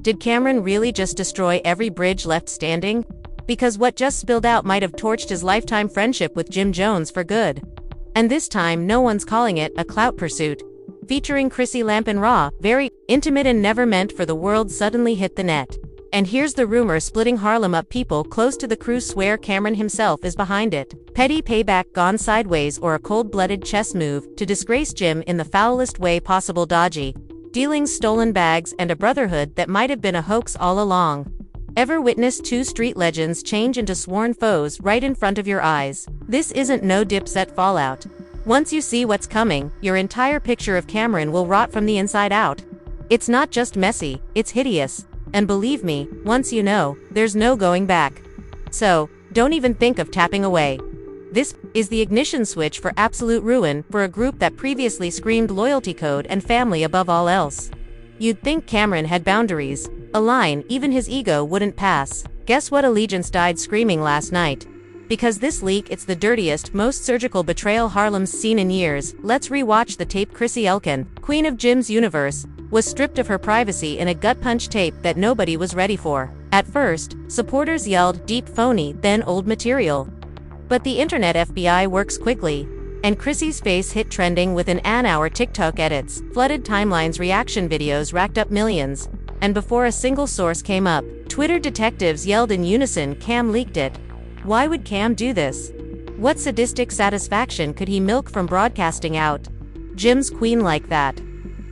Did Cameron really just destroy every bridge left standing? Because what just spilled out might have torched his lifetime friendship with Jim Jones for good. And this time, no one's calling it a clout pursuit. Featuring Chrissy Lampin Raw, very intimate and never meant for the world, suddenly hit the net. And here's the rumor splitting Harlem up. People close to the crew swear Cameron himself is behind it. Petty payback gone sideways, or a cold-blooded chess move to disgrace Jim in the foulest way possible. Dodgy dealings, stolen bags, and a brotherhood that might have been a hoax all along. Ever witnessed two street legends change into sworn foes right in front of your eyes? This isn't no Dipset fallout. Once you see what's coming, your entire picture of Cameron will rot from the inside out. It's not just messy, it's hideous. And believe me, once you know, there's no going back. So, don't even think of tapping away. This is the ignition switch for absolute ruin for a group that previously screamed loyalty code and family above all else. You'd think Cameron had boundaries, a line even his ego wouldn't pass. Guess what allegiance died screaming last night? Because this leak, it's the dirtiest, most surgical betrayal Harlem's seen in years. Let's re-watch the tape. Chrissy Elkin, queen of Jim's universe, was stripped of her privacy in a gut-punch tape that nobody was ready for. At first, supporters yelled, "Deep phony," then "old material." But the internet FBI works quickly, and Chrissy's face hit trending within an hour. TikTok edits, flooded timelines, reaction videos racked up millions. And before a single source came up, Twitter detectives yelled in unison, "Cam leaked it." Why would Cam do this? What sadistic satisfaction could he milk from broadcasting out Jim's queen like that?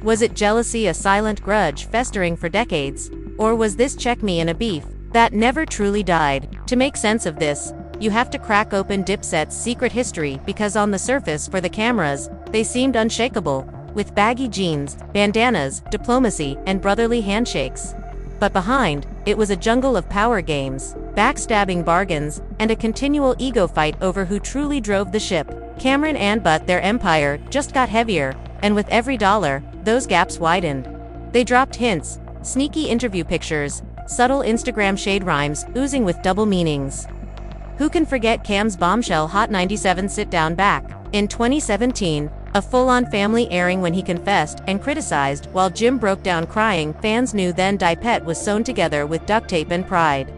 Was it jealousy, a silent grudge festering for decades? Or was this check me in a beef that never truly died? To make sense of this, you have to crack open Dipset's secret history, because on the surface, for the cameras, they seemed unshakable, with baggy jeans, bandanas, diplomacy, and brotherly handshakes. But behind, it was a jungle of power games, backstabbing bargains, and a continual ego fight over who truly drove the ship. Cameron and But their empire just got heavier, and with every dollar, those gaps widened. They dropped hints, sneaky interview pictures, subtle Instagram shade rhymes oozing with double meanings. Who can forget Cam's bombshell Hot 97 sit-down back in 2017, a full-on family airing when he confessed and criticized while Jim broke down crying? Fans knew then Dipset was sewn together with duct tape and pride.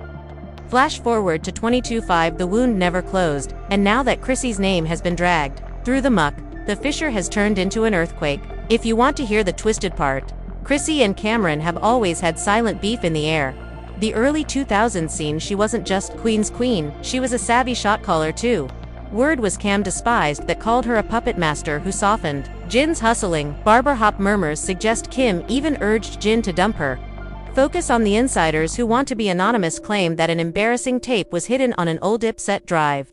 Flash forward to 22/5, the wound never closed, and now that Chrissy's name has been dragged through the muck, the fissure has turned into an earthquake. If you want to hear the twisted part, Chrissy and Cameron have always had silent beef in the air. The early 2000s scene, she wasn't just Queen's queen, she was a savvy shot caller too. Word was Cam despised that called her a puppet master who softened Jin's hustling. Barber Hop murmurs suggest Kim even urged Jin to dump her. Focus on the insiders who want to be anonymous claim that an embarrassing tape was hidden on an old Dipset drive.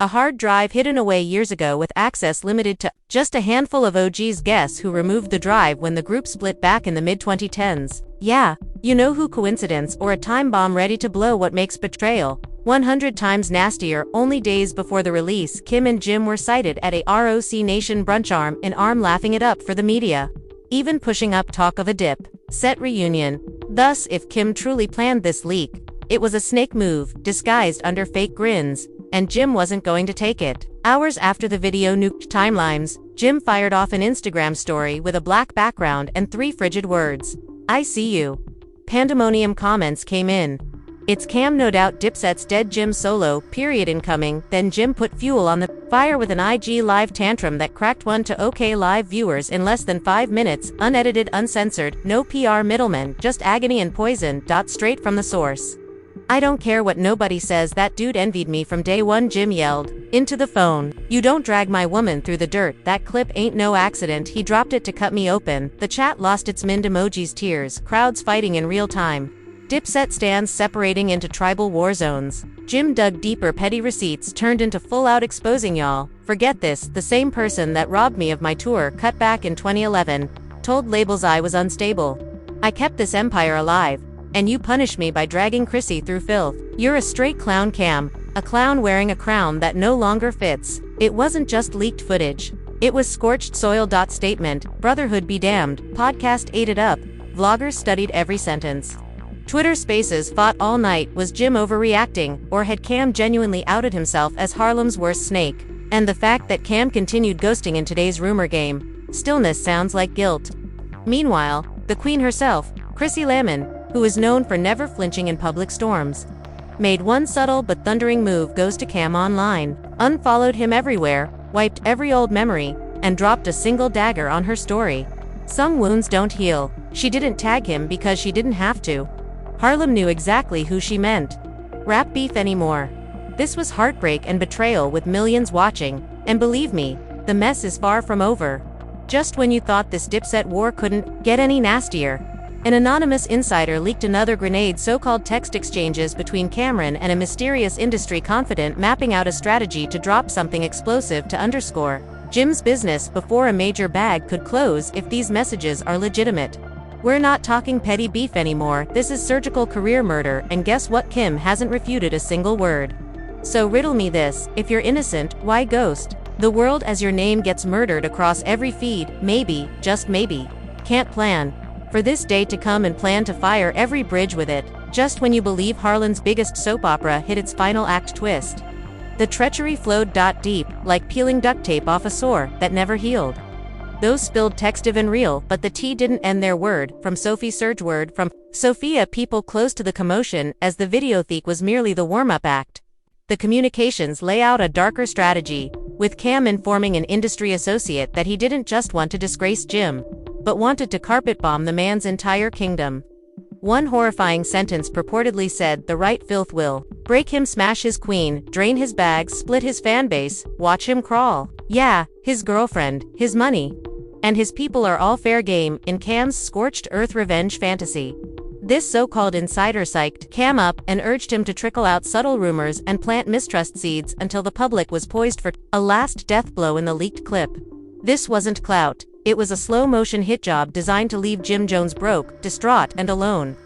A hard drive hidden away years ago with access limited to just a handful of OGs. Guess who removed the drive when the group split back in the mid-2010s? Yeah, you know who. Coincidence or a time bomb ready to blow? What makes betrayal 100 times nastier? Only days before the release, Kim and Jim were sighted at a ROC Nation brunch, arm in arm, laughing it up for the media, even pushing up talk of a Dipset reunion. Thus, if Kim truly planned this leak, it was a snake move disguised under fake grins, and Jim wasn't going to take it. Hours after the video nuked timelines, Jim fired off an Instagram story with a black background and 3 frigid words: "I see you." Pandemonium comments came in. "It's Cam, no doubt. Dipset's dead. Jim solo, period incoming." Then Jim put fuel on the fire with an IG live tantrum that cracked 1 to OK live viewers in less than 5 minutes, unedited, uncensored, no PR middlemen, just agony and poison. Straight from the source. "I don't care what nobody says, that dude envied me from day one," Jim yelled into the phone. "You don't drag my woman through the dirt. That clip ain't no accident. He dropped it to cut me open." The chat lost its mind emojis, tears, crowds fighting in real time. Dipset stands separating into tribal war zones. Jim dug deeper. Petty receipts turned into full-out exposing. "Y'all forget this. The same person that robbed me of my tour cut back in 2011 told labels I was unstable. I kept this empire alive, and you punish me by dragging Chrissy through filth. You're a straight clown, Cam, a clown wearing a crown that no longer fits." It wasn't just leaked footage. It was scorched soil. Statement, brotherhood be damned. Podcast ate it up. Vloggers studied every sentence. Twitter Spaces fought all night. Was Jim overreacting, or had Cam genuinely outed himself as Harlem's worst snake? And the fact that Cam continued ghosting in today's rumor game, stillness sounds like guilt. Meanwhile, the queen herself, Chrissy Lampin, who is known for never flinching in public storms, made one subtle but thundering move: goes to Cam online, unfollowed him everywhere, wiped every old memory, and dropped a single dagger on her story. Some wounds don't heal. She didn't tag him because she didn't have to. Harlem knew exactly who she meant. Rap beef anymore. This was heartbreak and betrayal with millions watching, and believe me, the mess is far from over. Just when you thought this Dipset war couldn't get any nastier, an anonymous insider leaked another grenade: so-called text exchanges between Cameron and a mysterious industry confidant, mapping out a strategy to drop something explosive to underscore Jim's business before a major bag could close if these messages are legitimate. We're not talking petty beef anymore, this is surgical career murder, and guess what? Kim hasn't refuted a single word. So riddle me this: if you're innocent, why ghost the world as your name gets murdered across every feed? Maybe, just maybe, can't plan for this day to come and plan to fire every bridge with it, just when you believe Harlan's biggest soap opera hit its final act twist. The treachery flowed deep, like peeling duct tape off a sore that never healed. Those spilled textive and real, but the tea didn't end there. Word from Sophie surge, word from Sophia, people close to the commotion, as the video leak was merely the warm-up act. The communications lay out a darker strategy, with Cam informing an industry associate that he didn't just want to disgrace Jim, but wanted to carpet bomb the man's entire kingdom. One horrifying sentence purportedly said, "The right filth will break him, smash his queen, drain his bags, split his fan base, watch him crawl." Yeah, his girlfriend, his money, and his people are all fair game in Cam's scorched earth revenge fantasy. This so-called insider psyched Cam up and urged him to trickle out subtle rumors and plant mistrust seeds until the public was poised for a last death blow in the leaked clip. This wasn't clout. It was a slow-motion hit job designed to leave Jim Jones broke, distraught, and alone.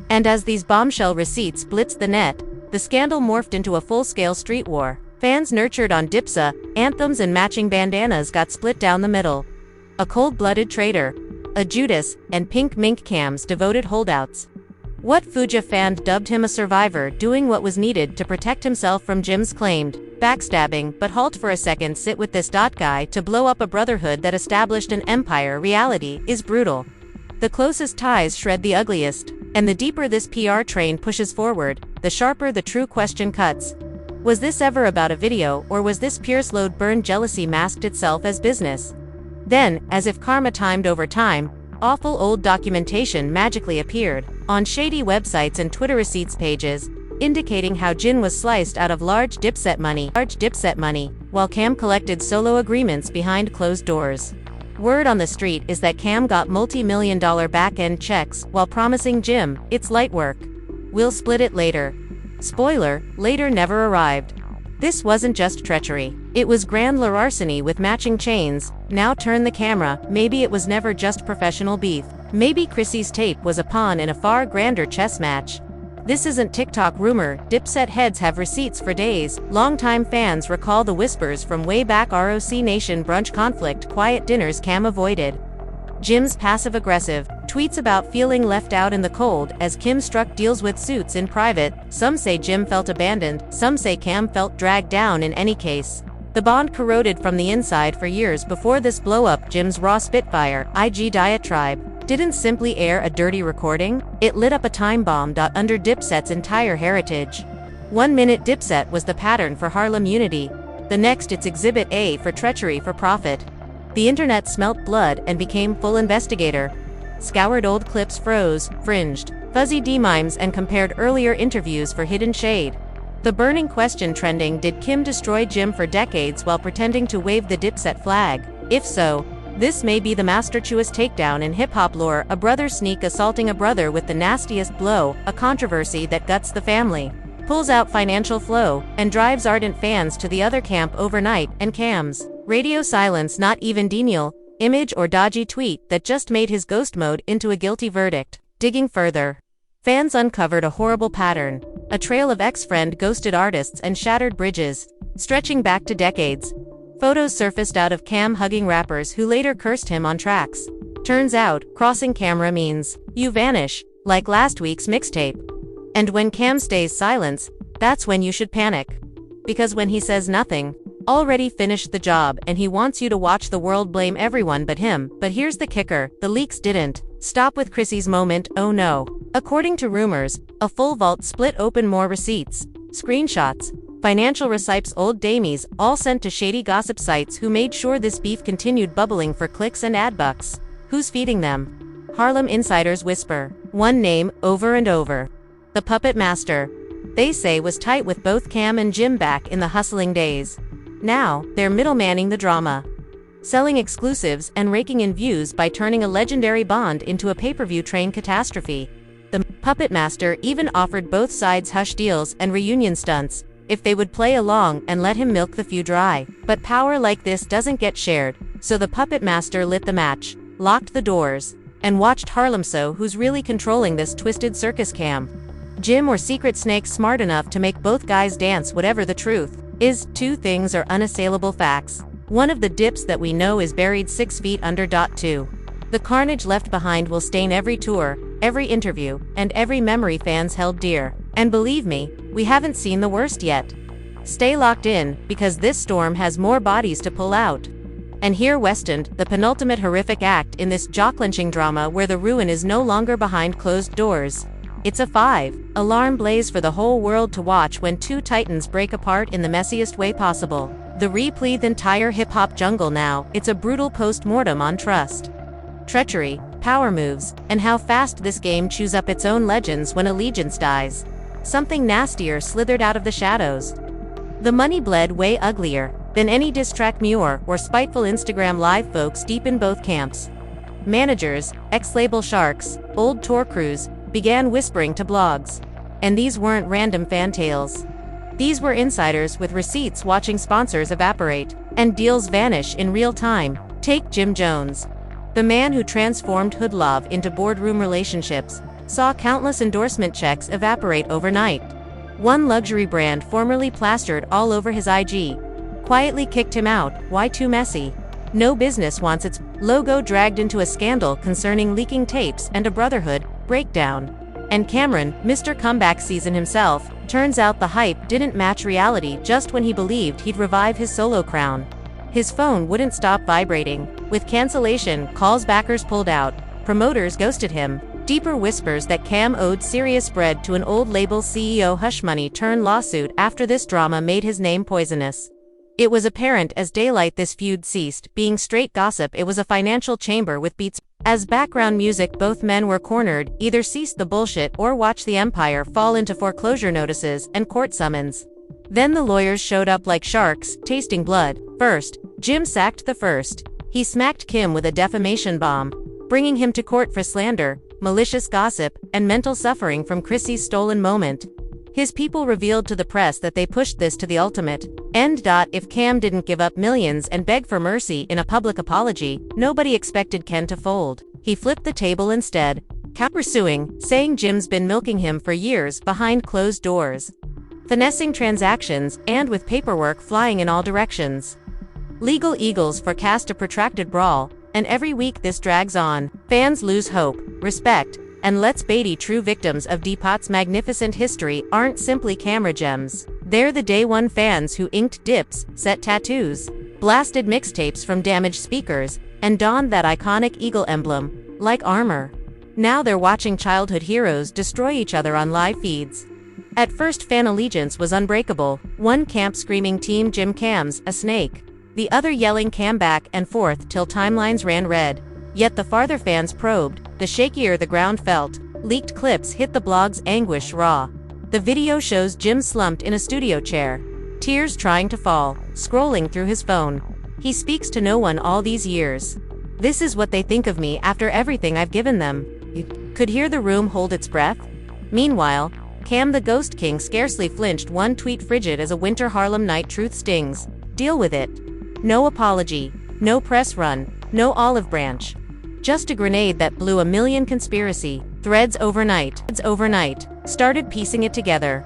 And as these bombshell receipts blitzed the net, the scandal morphed into a full-scale street war. Fans nurtured on Dipset anthems and matching bandanas got split down the middle. A cold-blooded traitor, a Judas, and pink mink Cam's devoted holdouts. What Fuja fan dubbed him a survivor, doing what was needed to protect himself from Jim's claimed backstabbing. But halt for a second, sit with this. Guy to blow up a brotherhood that established an empire. Reality is brutal. The closest ties shred the ugliest, and the deeper this PR train pushes forward, the sharper the true question cuts. Was this ever about a video, or was this pure slow-burn jealousy masked itself as business? Then, as if karma timed over time, awful old documentation magically appeared on shady websites and Twitter receipts pages, indicating how Jin was sliced out of large Dipset money, while Cam collected solo agreements behind closed doors. Word on the street is that Cam got multi-million-dollar back-end checks while promising Jim, "It's light work. We'll split it later." Spoiler, later never arrived. This wasn't just treachery. It was grand larceny with matching chains. Now turn the camera, maybe it was never just professional beef. Maybe Chrissy's tape was a pawn in a far grander chess match. This isn't TikTok rumor, Dipset heads have receipts for days. Longtime fans recall the whispers from way back ROC Nation brunch conflict, quiet dinners Cam avoided. Jim's passive-aggressive tweets about feeling left out in the cold as Kim struck deals with suits in private. Some say Jim felt abandoned, some say Cam felt dragged down. In any case, the bond corroded from the inside for years before this blow-up. Jim's raw Spitfire IG diatribe didn't simply air a dirty recording, it lit up a time bomb under Dipset's entire heritage. 1 minute Dipset was the pattern for Harlem unity, the next it's Exhibit A for treachery for profit. The internet smelt blood and became full investigator. Scoured old clips, froze, fringed, fuzzy D-mimes, and compared earlier interviews for hidden shade. The burning question trending: did Kim destroy Jim for decades while pretending to wave the Dipset flag? If so, this may be the masterchewest takedown in hip-hop lore, a brother sneak assaulting a brother with the nastiest blow, a controversy that guts the family, pulls out financial flow, and drives ardent fans to the other camp overnight. And Cam's radio silence, not even denial, image, or dodgy tweet that just made his ghost mode into a guilty verdict. Digging further, fans uncovered a horrible pattern, a trail of ex-friend ghosted artists and shattered bridges, stretching back to decades. Photos surfaced out of Cam hugging rappers who later cursed him on tracks. Turns out, crossing camera means you vanish, like last week's mixtape. And when Cam stays silent, that's when you should panic. Because when he says nothing, already finished the job, and he wants you to watch the world blame everyone but him. But here's the kicker, the leaks didn't stop with Chrissy's moment. Oh no. According to rumors, a full vault split open more receipts, screenshots, financial receipts, old damies, all sent to shady gossip sites who made sure this beef continued bubbling for clicks and ad bucks. Who's feeding them? Harlem insiders whisper one name over and over. The Puppet Master. They say was tight with both Cam and Jim back in the hustling days. Now, they're middlemaning the drama, selling exclusives and raking in views by turning a legendary bond into a pay-per-view train catastrophe. The Puppet Master even offered both sides hush deals and reunion stunts if they would play along and let him milk the feud dry. But power like this doesn't get shared, so the Puppet Master lit the match, locked the doors, and watched Harlem. So who's really controlling this twisted circus? Cam, Jim, or Secret Snake smart enough to make both guys dance? Whatever the truth is, two things are unassailable facts. One of the dips that we know is buried 6 feet under. 2. The carnage left behind will stain every tour, every interview, and every memory fans held dear. And believe me, we haven't seen the worst yet. Stay locked in, because this storm has more bodies to pull out. And here Westend, the penultimate horrific act in this jaw-clenching drama where the ruin is no longer behind closed doors. It's a 5-alarm blaze for the whole world to watch when two titans break apart in the messiest way possible. The replete the entire hip-hop jungle now. It's a brutal post-mortem on trust, treachery, power moves, and how fast this game chews up its own legends when allegiance dies. Something nastier slithered out of the shadows. The money bled way uglier than any diss track Muir or spiteful Instagram live folks deep in both camps. Managers, ex-label sharks, old tour crews, began whispering to blogs. And these weren't random fan tales. These were insiders with receipts watching sponsors evaporate and deals vanish in real time. Take Jim Jones. The man who transformed hood love into boardroom relationships saw countless endorsement checks evaporate overnight. One luxury brand formerly plastered all over his IG quietly kicked him out. Why? Too messy. No business wants its logo dragged into a scandal concerning leaking tapes and a brotherhood breakdown. And Cameron, Mr. Comeback Season himself, turns out the hype didn't match reality. Just when he believed he'd revive his solo crown, his phone wouldn't stop vibrating. With cancellation calls, backers pulled out, promoters ghosted him. Deeper whispers that Cam owed serious bread to an old label CEO. Hush money turn lawsuit after this drama made his name poisonous. It was apparent as daylight this feud ceased being straight gossip. It was a financial chamber with beats as background music. Both men were cornered, either cease the bullshit or watch the empire fall into foreclosure notices and court summons. Then the lawyers showed up like sharks, tasting blood. First, Jim sacked the first. He smacked Kim with a defamation bomb, bringing him to court for slander, malicious gossip, and mental suffering from Chrissy's stolen moment. His people revealed to the press that they pushed this to the ultimate end. If Cam didn't give up millions and beg for mercy in a public apology, nobody expected Ken to fold. He flipped the table instead, countersuing, saying Jim's been milking him for years behind closed doors, finessing transactions, and with paperwork flying in all directions. Legal eagles forecast a protracted brawl, and every week this drags on. Fans lose hope, respect, and let's Beatty, true victims of Dipset's magnificent history aren't simply camera gems. They're the day one fans who inked dips, set tattoos, blasted mixtapes from damaged speakers, and donned that iconic eagle emblem like armor. Now they're watching childhood heroes destroy each other on live feeds. At first fan allegiance was unbreakable, one camp screaming Team Jim Cam's a snake, the other yelling Cam back and forth till timelines ran red. Yet the farther fans probed, the shakier the ground felt. Leaked clips hit the blog's anguish raw. The video shows Jim slumped in a studio chair, tears trying to fall, scrolling through his phone. He speaks to no one all these years. This is what they think of me after everything I've given them. You could hear the room hold its breath. Meanwhile, Cam the Ghost King scarcely flinched, one tweet frigid as a winter Harlem night. Truth stings. Deal with it. No apology, no press run, no olive branch. Just a grenade that blew a million conspiracy threads overnight. Started piecing it together.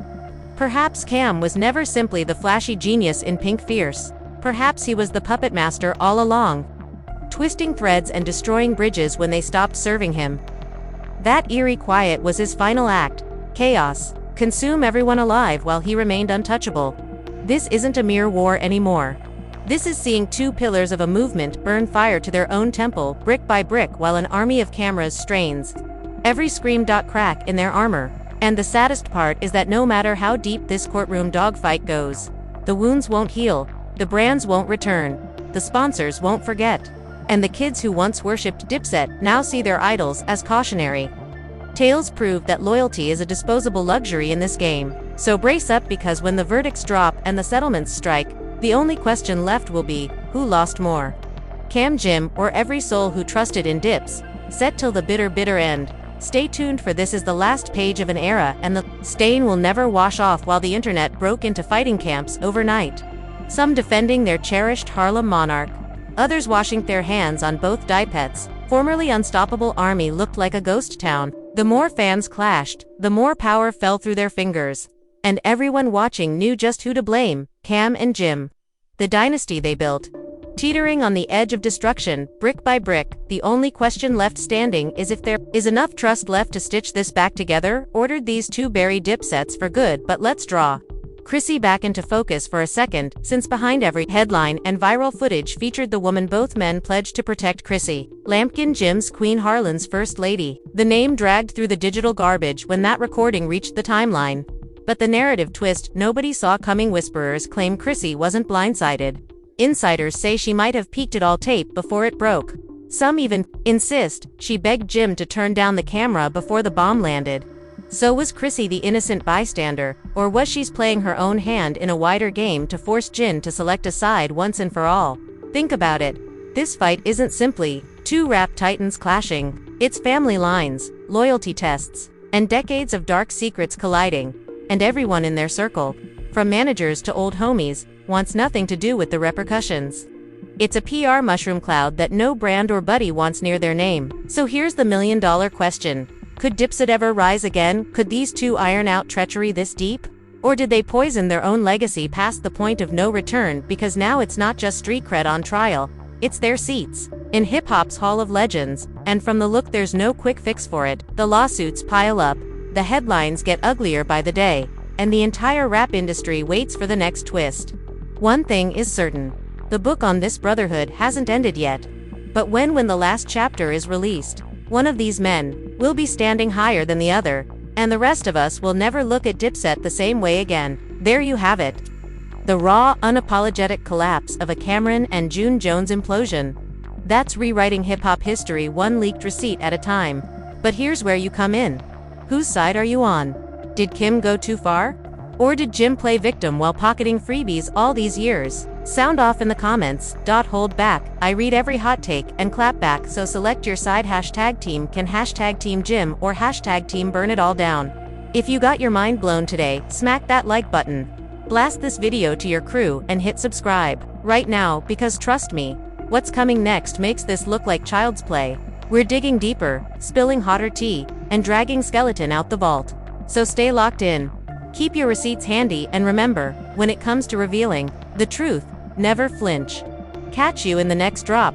Perhaps Cam was never simply the flashy genius in pink fierce. Perhaps he was the puppet master all along, twisting threads and destroying bridges when they stopped serving him. That eerie quiet was his final act. Chaos. Consume everyone alive while he remained untouchable. This isn't a mere war anymore. This is seeing two pillars of a movement burn fire to their own temple, brick by brick, while an army of cameras strains Every scream. Crack in their armor. And the saddest part is that no matter how deep this courtroom dogfight goes, the wounds won't heal, the brands won't return, the sponsors won't forget. And the kids who once worshipped Dipset now see their idols as cautionary tales prove that loyalty is a disposable luxury in this game. So brace up, because when the verdicts drop and the settlements strike, the only question left will be, who lost more? Cam, Jim, or every soul who trusted in Dips? Set till the bitter end. Stay tuned, for this is the last page of an era, and the stain will never wash off while the internet broke into fighting camps overnight. Some defending their cherished Harlem monarch, others washing their hands on both Dipset's formerly unstoppable army looked like a ghost town. The more fans clashed, the more power fell through their fingers. And everyone watching knew just who to blame: Cam and Jim. The dynasty they built, teetering on the edge of destruction, brick by brick. The only question left standing is if there is enough trust left to stitch this back together. Ordered these two buried Dipsets for good, but let's draw Chrissy back into focus for a second, since behind every headline and viral footage featured the woman both men pledged to protect: Chrissy Lampkin, Jim's Queen, Harlan's First Lady. The name dragged through the digital garbage when that recording reached the timeline. But the narrative twist nobody saw coming. Whisperers claim Chrissy wasn't blindsided. Insiders say she might have peeked at all tape before it broke. Some even insist she begged Jim to turn down the camera before the bomb landed. So was Chrissy the innocent bystander, or was she playing her own hand in a wider game to force Jin to select a side once and for all? Think about it. This fight isn't simply two rap titans clashing. It's family lines, loyalty tests, and decades of dark secrets colliding. And everyone in their circle, from managers to old homies, wants nothing to do with the repercussions. It's a PR mushroom cloud that no brand or buddy wants near their name. So here's the million-dollar question. Could Dipset ever rise again? Could these two iron out treachery this deep? Or did they poison their own legacy past the point of no return, because now it's not just street cred on trial, it's their seats in hip-hop's Hall of Legends. And from the look, there's no quick fix for it. The lawsuits pile up, the headlines get uglier by the day, and the entire rap industry waits for the next twist. One thing is certain: the book on this brotherhood hasn't ended yet. But when the last chapter is released, one of these men will be standing higher than the other, and the rest of us will never look at Dipset the same way again. There you have it. The raw, unapologetic collapse of a Cameron and June Jones implosion. That's rewriting hip-hop history one leaked receipt at a time. But here's where you come in. Whose side are you on? Did Kim go too far? Or did Jim play victim while pocketing freebies all these years? Sound off in the comments. Hold back. I read every hot take and clap back, so select your side. #team can #team Jim or #team burn it all down. If you got your mind blown today, smack that like button. Blast this video to your crew and hit subscribe right now, because trust me, what's coming next makes this look like child's play. We're digging deeper, spilling hotter tea, and dragging skeleton out the vault. So stay locked in. Keep your receipts handy, and remember, when it comes to revealing the truth, never flinch. Catch you in the next drop.